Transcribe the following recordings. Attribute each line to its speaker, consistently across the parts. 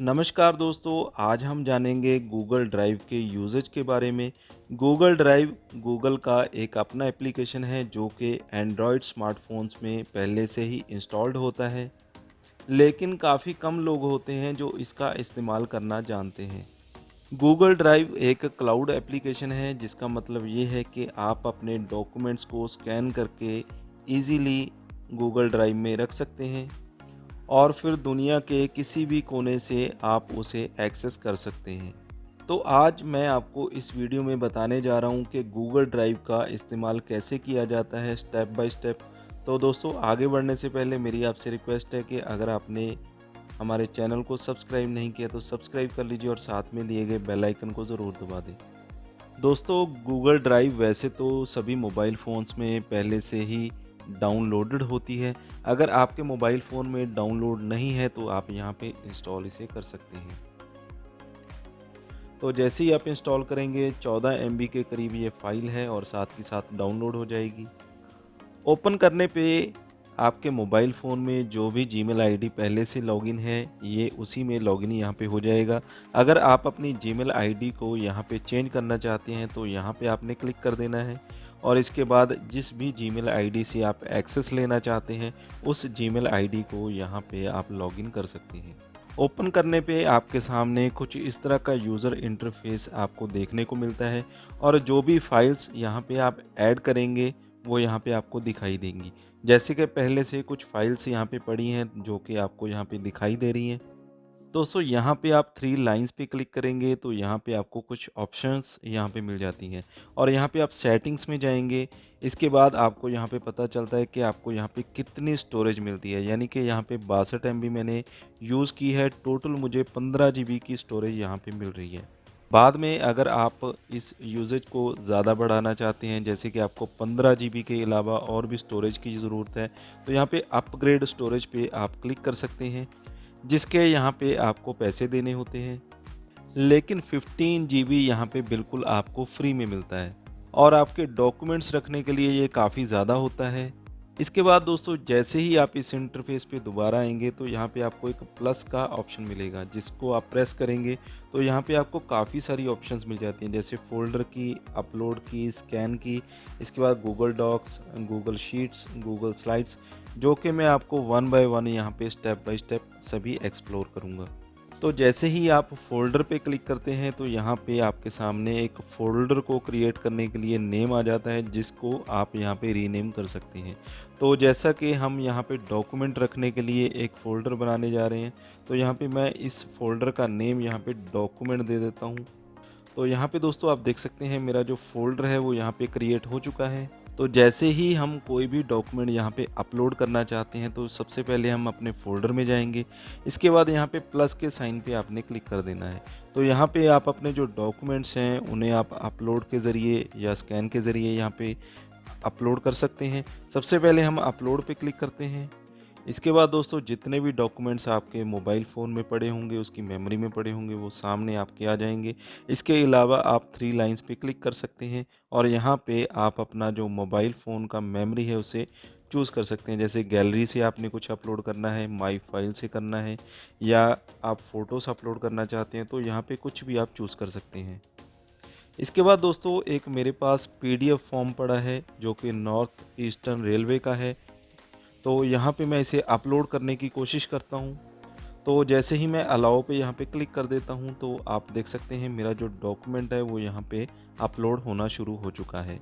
Speaker 1: नमस्कार दोस्तों, आज हम जानेंगे गूगल ड्राइव के यूजेज के बारे में। गूगल ड्राइव गूगल का एक अपना एप्लीकेशन है जो कि एंड्रॉयड स्मार्टफोन्स में पहले से ही इंस्टॉल्ड होता है, लेकिन काफ़ी कम लोग होते हैं जो इसका इस्तेमाल करना जानते हैं। गूगल ड्राइव एक क्लाउड एप्लीकेशन है जिसका मतलब ये है कि आप अपने डॉक्यूमेंट्स को स्कैन करके इजीली गूगल ड्राइव में रख सकते हैं और फिर दुनिया के किसी भी कोने से आप उसे एक्सेस कर सकते हैं। तो आज मैं आपको इस वीडियो में बताने जा रहा हूँ कि गूगल ड्राइव का इस्तेमाल कैसे किया जाता है स्टेप बाय स्टेप। तो दोस्तों, आगे बढ़ने से पहले मेरी आपसे रिक्वेस्ट है कि अगर आपने हमारे चैनल को सब्सक्राइब नहीं किया तो सब्सक्राइब कर लीजिए और साथ में दिए गए बेल आइकन को ज़रूर दबा दें। दोस्तों, गूगल ड्राइव वैसे तो सभी मोबाइल फ़ोन्स में पहले से ही डाउनलोडेड होती है। अगर आपके मोबाइल फ़ोन में डाउनलोड नहीं है तो आप यहाँ पे इंस्टॉल इसे कर सकते हैं। तो जैसे ही आप इंस्टॉल करेंगे 14 एमबी के करीब ये फ़ाइल है और साथ ही साथ डाउनलोड हो जाएगी। ओपन करने पे आपके मोबाइल फ़ोन में जो भी जीमेल आईडी पहले से लॉगिन है, ये उसी में लॉगिन यहाँ पे हो जाएगा। अगर आप अपनी जीमेल आईडी को यहाँ पे चेंज करना चाहते हैं तो यहाँ पे आपने क्लिक कर देना है और इसके बाद जिस भी जीमेल आईडी से आप एक्सेस लेना चाहते हैं, उस जीमेल आईडी को यहाँ पे आप लॉगिन कर सकते हैं। ओपन करने पे आपके सामने कुछ इस तरह का यूज़र इंटरफेस आपको देखने को मिलता है और जो भी फाइल्स यहाँ पे आप ऐड करेंगे वो यहाँ पे आपको दिखाई देंगी। जैसे कि पहले से कुछ फाइल्स यहाँ पे पड़ी हैं जो कि आपको यहाँ पे दिखाई दे रही हैं। दोस्तों, यहाँ पे आप 3 लाइन्स पे क्लिक करेंगे तो यहाँ पे आपको कुछ ऑप्शंस यहाँ पे मिल जाती हैं और यहाँ पे आप सेटिंग्स में जाएंगे। इसके बाद आपको यहाँ पे पता चलता है कि आपको यहाँ पे कितनी स्टोरेज मिलती है, यानी कि यहाँ पे 62 एमबी मैंने यूज़ की है। टोटल मुझे 15 जीबी की स्टोरेज यहाँ पे मिल रही है। बाद में अगर आप इस यूसेज को ज़्यादा बढ़ाना चाहते हैं, जैसे कि आपको 15 जीबी के अलावा और भी स्टोरेज की ज़रूरत है, तो यहाँ पे अपग्रेड स्टोरेज पे आप क्लिक कर सकते हैं, जिसके यहाँ पे आपको पैसे देने होते हैं। लेकिन 15 जीबी यहाँ पे बिल्कुल आपको फ्री में मिलता है और आपके डॉक्यूमेंट्स रखने के लिए ये काफ़ी ज़्यादा होता है। इसके बाद दोस्तों, जैसे ही आप इस इंटरफेस पे दोबारा आएंगे तो यहाँ पे आपको एक प्लस का ऑप्शन मिलेगा, जिसको आप प्रेस करेंगे तो यहाँ पे आपको काफ़ी सारी ऑप्शंस मिल जाती हैं, जैसे फ़ोल्डर की, अपलोड की, स्कैन की। इसके बाद Google docs, Google sheets, Google slides, जो कि मैं आपको वन बाय वन यहाँ पे स्टेप बाय स्टेप सभी एक्सप्लोर करूँगा। तो जैसे ही आप फ़ोल्डर पे क्लिक करते हैं तो यहाँ पे आपके सामने एक फ़ोल्डर को क्रिएट करने के लिए नेम आ जाता है, जिसको आप यहाँ पे रीनेम कर सकते हैं। तो जैसा कि हम यहाँ पे डॉक्यूमेंट रखने के लिए एक फ़ोल्डर बनाने जा रहे हैं, तो यहाँ पे मैं इस फ़ोल्डर का नेम यहाँ पे डॉक्यूमेंट दे देता हूँ। तो यहाँ पे दोस्तों आप देख सकते हैं मेरा जो फ़ोल्डर है वो यहाँ पे क्रिएट हो चुका है। तो जैसे ही हम कोई भी डॉक्यूमेंट यहाँ पे अपलोड करना चाहते हैं तो सबसे पहले हम अपने फ़ोल्डर में जाएंगे। इसके बाद यहाँ पे प्लस के साइन पे आपने क्लिक कर देना है। तो यहाँ पे आप अपने जो डॉक्यूमेंट्स हैं उन्हें आप अपलोड के ज़रिए या स्कैन के ज़रिए यहाँ पे अपलोड कर सकते हैं। सबसे पहले हम अपलोड पे क्लिक करते हैं। इसके बाद दोस्तों, जितने भी डॉक्यूमेंट्स आपके मोबाइल फ़ोन में पड़े होंगे, उसकी मेमोरी में पड़े होंगे, वो सामने आपके आ जाएंगे। इसके अलावा आप 3 लाइंस पे क्लिक कर सकते हैं और यहाँ पे आप अपना जो मोबाइल फ़ोन का मेमोरी है उसे चूज़ कर सकते हैं। जैसे गैलरी से आपने कुछ अपलोड करना है, माई फाइल से करना है, या आप फ़ोटोज़ अपलोड करना चाहते हैं, तो यहाँ पे कुछ भी आप चूज़ कर सकते हैं। इसके बाद दोस्तों, एक मेरे पास पीडीएफ फॉर्म पड़ा है जो कि नॉर्थ ईस्टर्न रेलवे का है। तो यहाँ पे मैं इसे अपलोड करने की कोशिश करता हूँ। तो जैसे ही मैं अलाउ पे यहाँ पे क्लिक कर देता हूँ तो आप देख सकते हैं मेरा जो डॉक्यूमेंट है वो यहाँ पे अपलोड होना शुरू हो चुका है।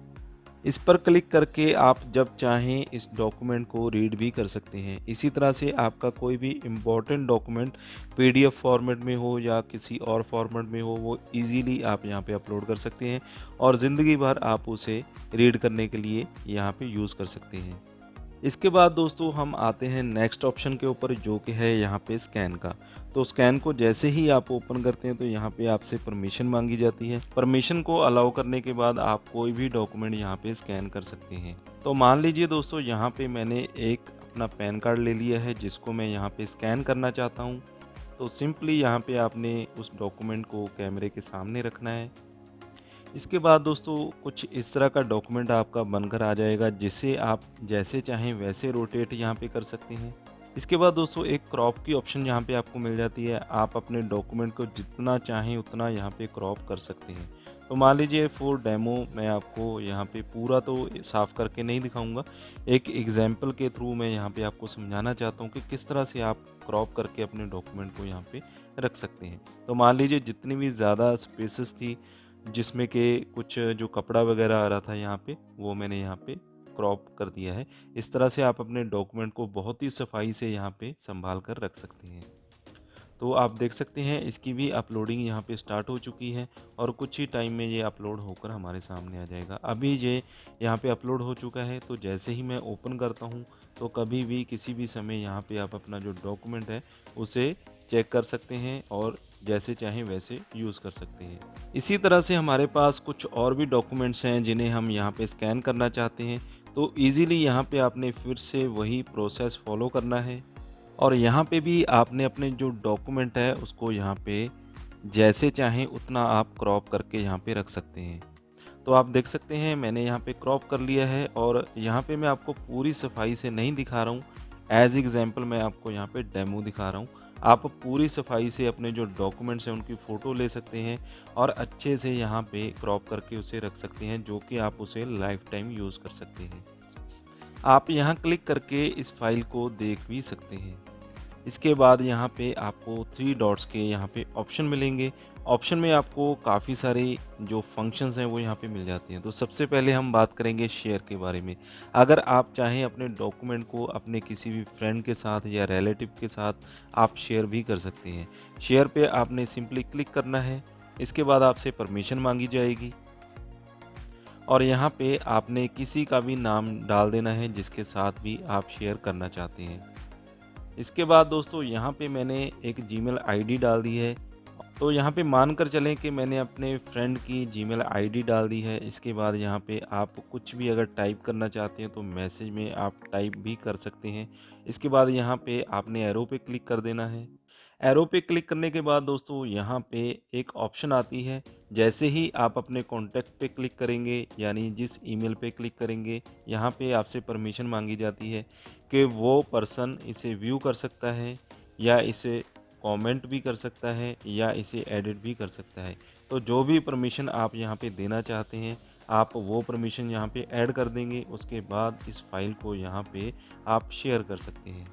Speaker 1: इस पर क्लिक करके आप जब चाहें इस डॉक्यूमेंट को रीड भी कर सकते हैं। इसी तरह से आपका कोई भी इम्पोर्टेंट डॉक्यूमेंट पीडीएफ फॉर्मेट में हो या किसी और फॉर्मेट में हो, वो इजीली आप यहाँ पे अपलोड कर सकते हैं और ज़िंदगी भर आप उसे रीड करने के लिए यहाँ पे यूज़ कर सकते हैं। इसके बाद दोस्तों हम आते हैं नेक्स्ट ऑप्शन के ऊपर, जो कि है यहाँ पे स्कैन का। तो स्कैन को जैसे ही आप ओपन करते हैं तो यहाँ पे आपसे परमिशन मांगी जाती है। परमिशन को अलाउ करने के बाद आप कोई भी डॉक्यूमेंट यहाँ पे स्कैन कर सकते हैं। तो मान लीजिए दोस्तों, यहाँ पे मैंने एक अपना पैन कार्ड ले लिया है जिसको मैं यहाँ पे स्कैन करना चाहता हूँ। तो सिंपली यहाँ पे आपने उस डॉक्यूमेंट को कैमरे के सामने रखना है। इसके बाद दोस्तों कुछ इस तरह का डॉक्यूमेंट आपका बनकर आ जाएगा, जिसे आप जैसे चाहें वैसे रोटेट यहाँ पे कर सकते हैं। इसके बाद दोस्तों एक क्रॉप की ऑप्शन यहाँ पे आपको मिल जाती है। आप अपने डॉक्यूमेंट को जितना चाहें उतना यहाँ पे क्रॉप कर सकते हैं। तो मान लीजिए फॉर डेमो मैं आपको यहाँ पे पूरा तो साफ़ करके नहीं दिखाऊंगा, एक एग्जांपल के थ्रू मैं यहाँ पे आपको समझाना चाहता हूँ कि किस तरह से आप क्रॉप करके अपने डॉक्यूमेंट को यहाँ पे रख सकते हैं। तो मान लीजिए जितनी भी ज़्यादा स्पेसेस थी जिसमें कि कुछ जो कपड़ा वगैरह आ रहा था यहाँ पे, वो मैंने यहाँ पे क्रॉप कर दिया है। इस तरह से आप अपने डॉक्यूमेंट को बहुत ही सफाई से यहाँ पे संभाल कर रख सकते हैं। तो आप देख सकते हैं इसकी भी अपलोडिंग यहाँ पे स्टार्ट हो चुकी है और कुछ ही टाइम में ये अपलोड होकर हमारे सामने आ जाएगा। अभी ये यहाँ पे अपलोड हो चुका है, तो जैसे ही मैं ओपन करता हूँ तो कभी भी किसी भी समय यहाँ पे आप अपना जो डॉक्यूमेंट है उसे चेक कर सकते हैं और जैसे चाहें वैसे यूज़ कर सकते हैं। इसी तरह से हमारे पास कुछ और भी डॉक्यूमेंट्स हैं जिन्हें हम यहाँ पे स्कैन करना चाहते हैं, तो ईज़िली यहाँ पे आपने फिर से वही प्रोसेस फॉलो करना है और यहाँ पे भी आपने अपने जो डॉक्यूमेंट है उसको यहाँ पे जैसे चाहें उतना आप क्रॉप करके यहाँ पे रख सकते हैं। तो आप देख सकते हैं मैंने यहाँ पे क्रॉप कर लिया है और यहाँ पे मैं आपको पूरी सफाई से नहीं दिखा रहा हूँ, एज एग्जाम्पल मैं आपको यहाँ पे डेमो दिखा रहा हूँ। आप पूरी सफाई से अपने जो डॉक्यूमेंट्स हैं उनकी फ़ोटो ले सकते हैं और अच्छे से यहाँ पे क्रॉप करके उसे रख सकते हैं, जो कि आप उसे लाइफ टाइम यूज़ कर सकते हैं। आप यहाँ क्लिक करके इस फाइल को देख भी सकते हैं। इसके बाद यहाँ पे आपको 3 डॉट्स के यहाँ पे ऑप्शन मिलेंगे। ऑप्शन में आपको काफ़ी सारे जो फंक्शंस हैं वो यहाँ पे मिल जाते हैं। तो सबसे पहले हम बात करेंगे शेयर के बारे में। अगर आप चाहें अपने डॉक्यूमेंट को अपने किसी भी फ्रेंड के साथ या रिलेटिव के साथ आप शेयर भी कर सकते हैं। शेयर पे आपने सिंपली क्लिक करना है। इसके बाद आपसे परमिशन मांगी जाएगी और यहाँ पे आपने किसी का भी नाम डाल देना है जिसके साथ भी आप शेयर करना चाहते हैं। इसके बाद दोस्तों यहाँ पे मैंने एक जीमेल आईडी डाल दी है। तो यहाँ पे मान कर चलें कि मैंने अपने फ्रेंड की जीमेल आईडी डाल दी है। इसके बाद यहाँ पे आप कुछ भी अगर टाइप करना चाहते हैं तो मैसेज में आप टाइप भी कर सकते हैं। इसके बाद यहाँ पे आपने एरो पे क्लिक कर देना है। एरो पे क्लिक करने के बाद दोस्तों यहाँ पे एक ऑप्शन आती है। जैसे ही आप अपने कॉन्टैक्ट पे क्लिक करेंगे यानी जिस ईमेल पे क्लिक करेंगे, यहाँ पे आपसे परमिशन मांगी जाती है कि वो पर्सन इसे व्यू कर सकता है या इसे कमेंट भी कर सकता है या इसे एडिट भी कर सकता है। तो जो भी परमिशन आप यहाँ पे देना चाहते हैं आप वो परमिशन यहाँ पे ऐड कर देंगे। उसके बाद इस फाइल को यहाँ पे आप शेयर कर सकते हैं।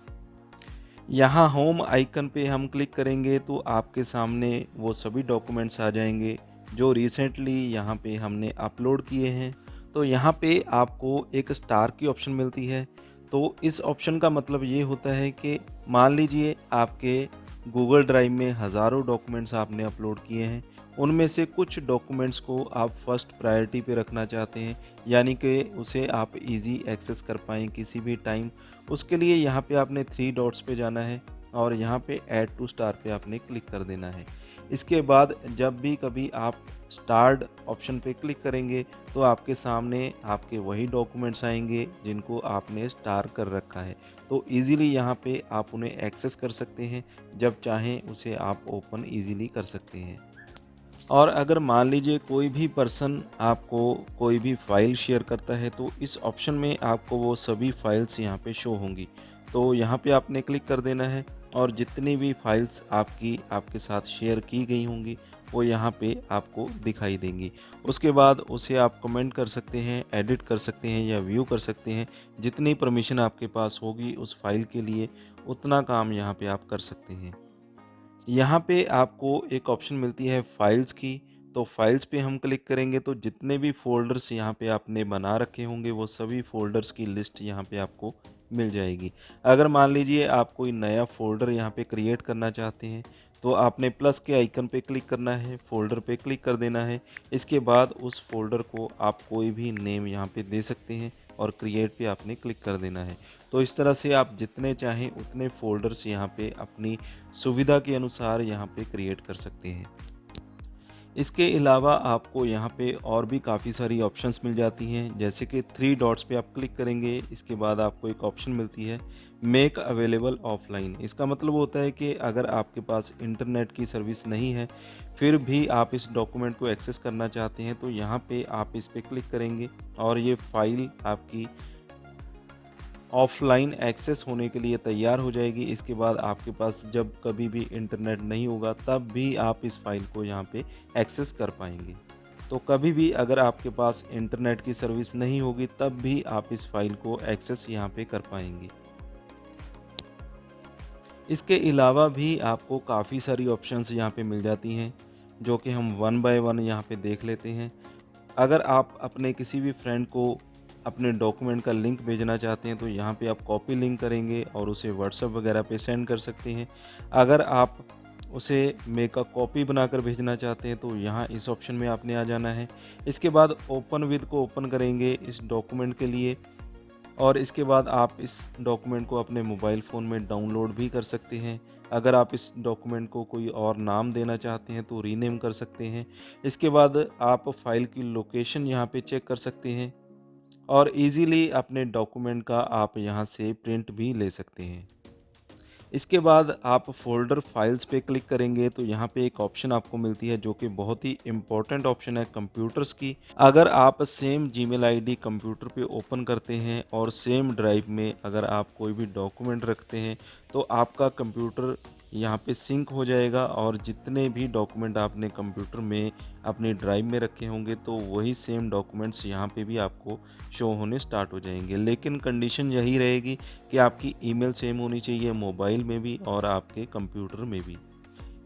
Speaker 1: यहाँ होम आइकन पे हम क्लिक करेंगे तो आपके सामने वो सभी डॉक्यूमेंट्स आ जाएंगे जो रिसेंटली यहाँ पे हमने अपलोड किए हैं। तो यहाँ पे आपको एक स्टार की ऑप्शन मिलती है। तो इस ऑप्शन का मतलब ये होता है कि मान लीजिए आपके गूगल ड्राइव में हज़ारों डॉक्यूमेंट्स आपने अपलोड किए हैं, उनमें से कुछ डॉक्यूमेंट्स को आप फर्स्ट प्रायोरिटी पे रखना चाहते हैं, यानी कि उसे आप इजी एक्सेस कर पाएँ किसी भी टाइम। उसके लिए यहाँ पे आपने 3 डॉट्स पे जाना है और यहाँ पे ऐड टू स्टार पे आपने क्लिक कर देना है। इसके बाद जब भी कभी आप स्टार्ड ऑप्शन पे क्लिक करेंगे तो आपके सामने आपके वही डॉक्यूमेंट्स आएंगे जिनको आपने स्टार कर रखा है। तो इजीली यहाँ पे आप उन्हें एक्सेस कर सकते हैं, जब चाहें उसे आप ओपन इजीली कर सकते हैं। और अगर मान लीजिए कोई भी पर्सन आपको कोई भी फ़ाइल शेयर करता है तो इस ऑप्शन में आपको वो सभी फाइल्स यहाँ पे शो होंगी। तो यहाँ पे आपने क्लिक कर देना है और जितनी भी फाइल्स आपके साथ शेयर की गई होंगी वो यहाँ पे आपको दिखाई देंगी। उसके बाद उसे आप कमेंट कर सकते हैं, एडिट कर सकते हैं या व्यू कर सकते हैं। जितनी परमिशन आपके पास होगी उस फाइल के लिए उतना काम यहाँ पे आप कर सकते हैं। यहाँ पे आपको एक ऑप्शन मिलती है फाइल्स की। तो फाइल्स पे हम क्लिक करेंगे तो जितने भी फ़ोल्डर्स यहाँ पे आपने बना रखे होंगे वो सभी फ़ोल्डर्स की लिस्ट यहाँ पे आपको मिल जाएगी। अगर मान लीजिए आप कोई नया फ़ोल्डर यहाँ पे क्रिएट करना चाहते हैं तो आपने प्लस के आइकन पे क्लिक करना है, फ़ोल्डर पे क्लिक कर देना है। इसके बाद उस फ़ोल्डर को आप कोई भी नेम यहाँ पे दे सकते हैं और क्रिएट पे आपने क्लिक कर देना है। तो इस तरह से आप जितने चाहें उतने फ़ोल्डर्स यहाँ पे अपनी सुविधा के अनुसार यहाँ पे क्रिएट कर सकते हैं। इसके अलावा आपको यहाँ पे और भी काफ़ी सारी ऑप्शंस मिल जाती हैं, जैसे कि 3 डॉट्स पे आप क्लिक करेंगे। इसके बाद आपको एक ऑप्शन मिलती है मेक अवेलेबल ऑफलाइन। इसका मतलब होता है कि अगर आपके पास इंटरनेट की सर्विस नहीं है फिर भी आप इस डॉक्यूमेंट को एक्सेस करना चाहते हैं तो यहाँ पे आप इस पे क्लिक करेंगे और ये फाइल आपकी ऑफ़लाइन एक्सेस होने के लिए तैयार हो जाएगी। इसके बाद आपके पास जब कभी भी इंटरनेट नहीं होगा तब भी आप इस फ़ाइल को यहाँ पे एक्सेस कर पाएँगे। तो कभी भी अगर आपके पास इंटरनेट की सर्विस नहीं होगी तब भी आप इस फ़ाइल को एक्सेस यहाँ पे कर पाएँगे। इसके अलावा भी आपको काफ़ी सारी ऑप्शंस यहाँ पे मिल जाती हैं, जो कि हम वन बाय वन यहाँ पे देख लेते हैं। अगर आप अपने किसी भी फ्रेंड को अपने डॉक्यूमेंट का लिंक भेजना चाहते हैं तो यहाँ पे आप कॉपी लिंक करेंगे और उसे व्हाट्सएप वगैरह पे सेंड कर सकते हैं। अगर आप उसे मेक अ कॉपी बनाकर भेजना चाहते हैं तो यहाँ इस ऑप्शन में आपने आ जाना है। इसके बाद ओपन विद को ओपन करेंगे इस डॉक्यूमेंट के लिए, और इसके बाद आप इस डॉक्यूमेंट को अपने मोबाइल फ़ोन में डाउनलोड भी कर सकते हैं। अगर आप इस डॉक्यूमेंट को कोई और नाम देना चाहते हैं तो रीनेम कर सकते हैं। इसके बाद आप फ़ाइल की लोकेशन यहाँ पे चेक कर सकते हैं और इजीली अपने डॉक्यूमेंट का आप यहाँ से प्रिंट भी ले सकते हैं। इसके बाद आप फ़ोल्डर फाइल्स पे क्लिक करेंगे तो यहाँ पे एक ऑप्शन आपको मिलती है जो कि बहुत ही इम्पोर्टेंट ऑप्शन है कंप्यूटर्स की। अगर आप सेम जीमेल आईडी कंप्यूटर पे ओपन करते हैं और सेम ड्राइव में अगर आप कोई भी डॉक्यूमेंट रखते हैं तो आपका कंप्यूटर यहाँ पे सिंक हो जाएगा और जितने भी डॉक्यूमेंट आपने कंप्यूटर में अपने ड्राइव में रखे होंगे तो वही सेम डॉक्यूमेंट्स यहाँ पे भी आपको शो होने स्टार्ट हो जाएंगे। लेकिन कंडीशन यही रहेगी कि आपकी ईमेल सेम होनी चाहिए मोबाइल में भी और आपके कंप्यूटर में भी।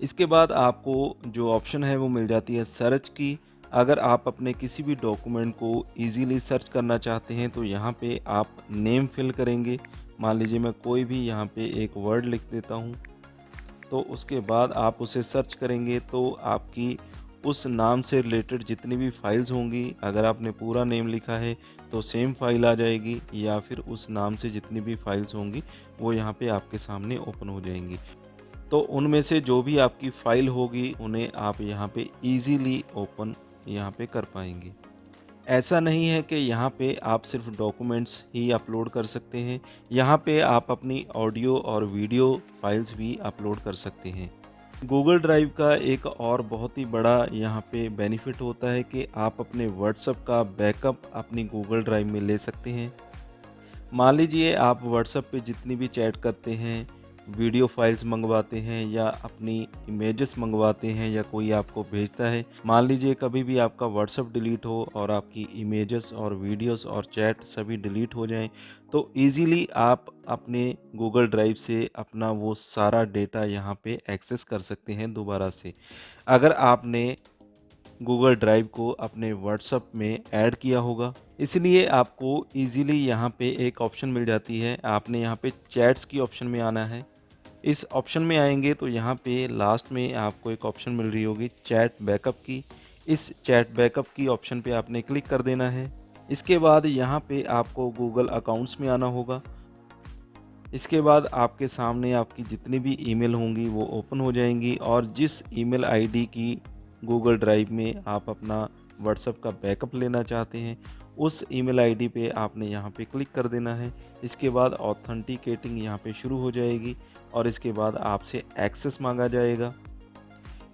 Speaker 1: इसके बाद आपको जो ऑप्शन है वो मिल जाती है सर्च की। अगर आप अपने किसी भी डॉक्यूमेंट को इजीली सर्च करना चाहते हैं तो यहाँ पे आप नेम फिल करेंगे। मान लीजिए मैं कोई भी यहाँ पे एक वर्ड लिख देता हूँ, तो उसके बाद आप उसे सर्च करेंगे तो आपकी उस नाम से रिलेटेड जितनी भी फाइल्स होंगी, अगर आपने पूरा नेम लिखा है तो सेम फाइल आ जाएगी, या फिर उस नाम से जितनी भी फाइल्स होंगी वो यहाँ पे आपके सामने ओपन हो जाएंगी। तो उनमें से जो भी आपकी फ़ाइल होगी उन्हें आप यहाँ पे इजीली ओपन यहाँ पे कर पाएंगे। ऐसा नहीं है कि यहाँ पे आप सिर्फ डॉक्यूमेंट्स ही अपलोड कर सकते हैं, यहाँ पे आप अपनी ऑडियो और वीडियो फाइल्स भी अपलोड कर सकते हैं। गूगल ड्राइव का एक और बहुत ही बड़ा यहाँ पे बेनिफिट होता है कि आप अपने व्हाट्सएप का बैकअप अपनी गूगल ड्राइव में ले सकते हैं। मान लीजिए आप व्हाट्सएप पे जितनी भी चैट करते हैं, वीडियो फाइल्स मंगवाते हैं या अपनी इमेजेस मंगवाते हैं या कोई आपको भेजता है, मान लीजिए कभी भी आपका व्हाट्सएप डिलीट हो और आपकी इमेजेस और वीडियोस और चैट सभी डिलीट हो जाएं, तो इजीली आप अपने गूगल ड्राइव से अपना वो सारा डेटा यहाँ पे एक्सेस कर सकते हैं दोबारा से। अगर आपने गूगल ड्राइव को अपने व्हाट्सएप में ऐड किया होगा, इसलिए आपको इजीली यहाँ पे एक ऑप्शन मिल जाती है। आपने यहाँ पे चैट्स की ऑप्शन में आना है। इस ऑप्शन में आएंगे तो यहाँ पे लास्ट में आपको एक ऑप्शन मिल रही होगी चैट बैकअप की। इस चैट बैकअप की ऑप्शन पे आपने क्लिक कर देना है। इसके बाद यहाँ पे आपको गूगल अकाउंट्स में आना होगा। इसके बाद आपके सामने आपकी जितनी भी ईमेल होंगी वो ओपन हो जाएंगी, और जिस ईमेल आईडी की गूगल ड्राइव में आप अपना व्हाट्सएप का बैकअप लेना चाहते हैं उस ईमेल आईडी पे आपने यहाँ पे क्लिक कर देना है। इसके बाद ऑथेंटिकेटिंग यहाँ पे शुरू हो जाएगी और इसके बाद आपसे एक्सेस मांगा जाएगा।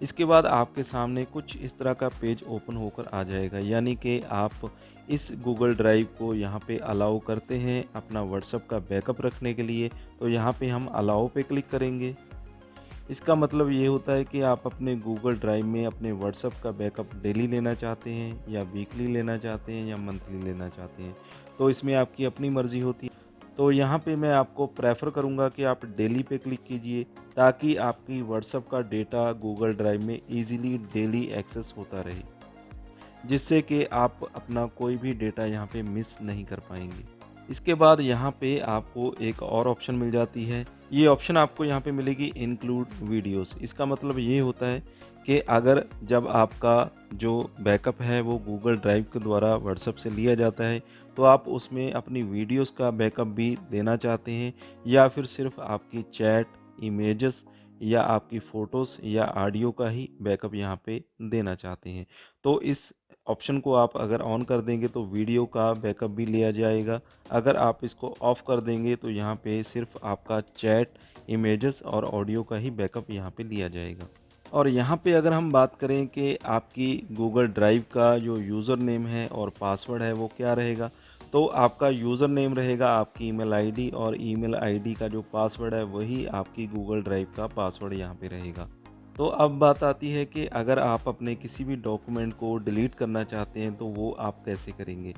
Speaker 1: इसके बाद आपके सामने कुछ इस तरह का पेज ओपन होकर आ जाएगा, यानी कि आप इस गूगल ड्राइव को यहाँ पे अलाउ करते हैं अपना व्हाट्सएप का बैकअप रखने के लिए, तो यहाँ पे हम अलाउ पे क्लिक करेंगे। इसका मतलब ये होता है कि आप अपने गूगल ड्राइव में अपने व्हाट्सएप का बैकअप डेली लेना चाहते हैं या वीकली लेना चाहते हैं या मंथली लेना चाहते हैं, तो इसमें आपकी अपनी मर्ज़ी होती है। तो यहाँ पे मैं आपको प्रेफर करूँगा कि आप डेली पे क्लिक कीजिए ताकि आपकी व्हाट्सएप का डेटा गूगल ड्राइव में इजीली डेली एक्सेस होता रहे, जिससे कि आप अपना कोई भी डेटा यहाँ पे मिस नहीं कर पाएंगे। इसके बाद यहाँ पे आपको एक और ऑप्शन मिल जाती है। ये ऑप्शन आपको यहाँ पे मिलेगी इंक्लूड वीडियोस। इसका मतलब ये होता है कि अगर जब आपका जो बैकअप है वो गूगल ड्राइव के द्वारा व्हाट्सएप से लिया जाता है तो आप उसमें अपनी वीडियोस का बैकअप भी देना चाहते हैं या फिर सिर्फ आपकी चैट, इमेजेस या आपकी फ़ोटोज़ या ऑडियो का ही बैकअप यहाँ पे देना चाहते हैं, तो इस ऑप्शन को आप अगर ऑन कर देंगे तो वीडियो का बैकअप भी लिया जाएगा। अगर आप इसको ऑफ़ कर देंगे तो यहाँ पे सिर्फ आपका चैट, इमेजेस और ऑडियो का ही बैकअप यहाँ पे लिया जाएगा। और यहाँ पे अगर हम बात करें कि आपकी गूगल ड्राइव का जो यूज़र नेम है और पासवर्ड है वो क्या रहेगा, तो आपका यूज़र नेम रहेगा आपकी ईमेल आईडी और ईमेल आईडी का जो पासवर्ड है वही आपकी गूगल ड्राइव का पासवर्ड यहाँ पे रहेगा। तो अब बात आती है कि अगर आप अपने किसी भी डॉक्यूमेंट को डिलीट करना चाहते हैं तो वो आप कैसे करेंगे?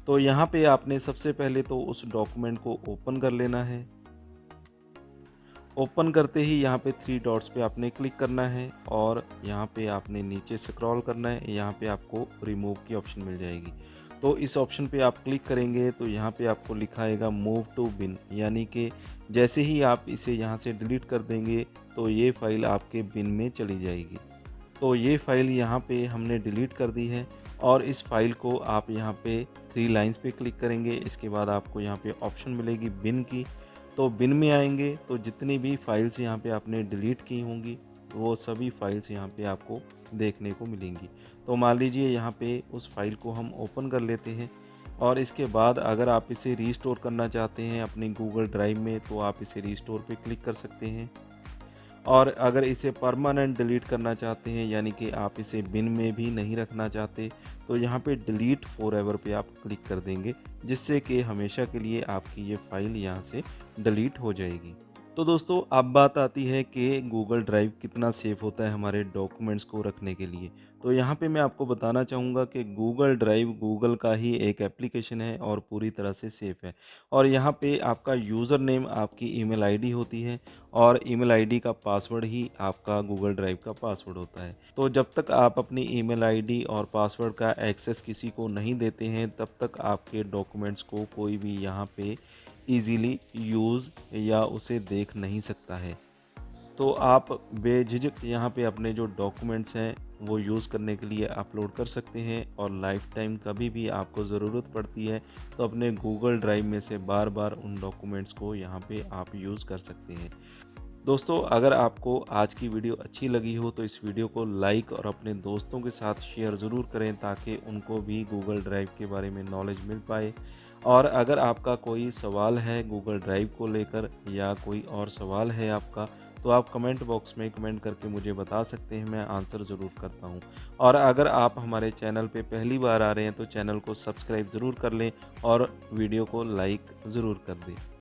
Speaker 1: तो यहाँ पे आपने सबसे पहले तो उस डॉक्यूमेंट को ओपन कर लेना है। ओपन करते ही यहाँ पे 3 डॉट्स पे आपने क्लिक करना है और यहाँ पे आपने नीचे स्क्रॉल करना है। यहाँ पे आपको रिमूव की ऑप्शन मिल जाएगी। तो इस ऑप्शन पे आप क्लिक करेंगे तो यहाँ पे आपको लिखा आएगा मूव टू बिन, यानी कि जैसे ही आप इसे यहाँ से डिलीट कर देंगे तो ये फ़ाइल आपके बिन में चली जाएगी। तो ये फ़ाइल यहाँ पे हमने डिलीट कर दी है और इस फ़ाइल को आप यहाँ पे 3 लाइन्स पे क्लिक करेंगे। इसके बाद आपको यहाँ पे ऑप्शन मिलेगी बिन की। तो बिन में आएंगे तो जितनी भी फ़ाइल्स यहाँ पे आपने डिलीट की होंगी वो सभी फ़ाइल्स यहाँ पे आपको देखने को मिलेंगी। तो मान लीजिए यहाँ पे उस फ़ाइल को हम ओपन कर लेते हैं और इसके बाद अगर आप इसे रीस्टोर करना चाहते हैं अपनी गूगल ड्राइव में तो आप इसे रीस्टोर पे क्लिक कर सकते हैं। और अगर इसे परमानेंट डिलीट करना चाहते हैं, यानी कि आप इसे बिन में भी नहीं रखना चाहते, तो यहाँ पे डिलीट फॉरएवर पे आप क्लिक कर देंगे, जिससे कि हमेशा के लिए आपकी ये फ़ाइल यहाँ से डिलीट हो जाएगी। तो दोस्तों अब बात आती है कि गूगल ड्राइव कितना सेफ़ होता है हमारे डॉक्यूमेंट्स को रखने के लिए। तो यहाँ पे मैं आपको बताना चाहूँगा कि गूगल ड्राइव गूगल का ही एक एप्लीकेशन है और पूरी तरह से सेफ़ है। और यहाँ पे आपका यूज़र नेम आपकी ईमेल आईडी होती है और ईमेल आईडी का पासवर्ड ही आपका गूगल ड्राइव का पासवर्ड होता है। तो जब तक आप अपनी ईमेल आईडी और पासवर्ड का एक्सेस किसी को नहीं देते हैं, तब तक आपके डॉक्यूमेंट्स को कोई भी यहाँ पे ईज़िली यूज़ या उसे देख नहीं सकता है। तो आप बेझिझक यहाँ पे अपने जो डॉक्यूमेंट्स हैं वो यूज़ करने के लिए अपलोड कर सकते हैं और लाइफ टाइम कभी भी आपको ज़रूरत पड़ती है तो अपने गूगल ड्राइव में से बार बार उन डॉक्यूमेंट्स को यहाँ पे आप यूज़ कर सकते हैं। दोस्तों अगर आपको आज की वीडियो अच्छी लगी हो तो इस वीडियो को लाइक और अपने दोस्तों के साथ शेयर ज़रूर करें ताकि उनको भी गूगल ड्राइव के बारे में नॉलेज मिल पाए। और अगर आपका कोई सवाल है गूगल ड्राइव को लेकर या कोई और सवाल है आपका, तो आप कमेंट बॉक्स में कमेंट करके मुझे बता सकते हैं, मैं आंसर ज़रूर करता हूं। और अगर आप हमारे चैनल पे पहली बार आ रहे हैं तो चैनल को सब्सक्राइब ज़रूर कर लें और वीडियो को लाइक ज़रूर कर दें।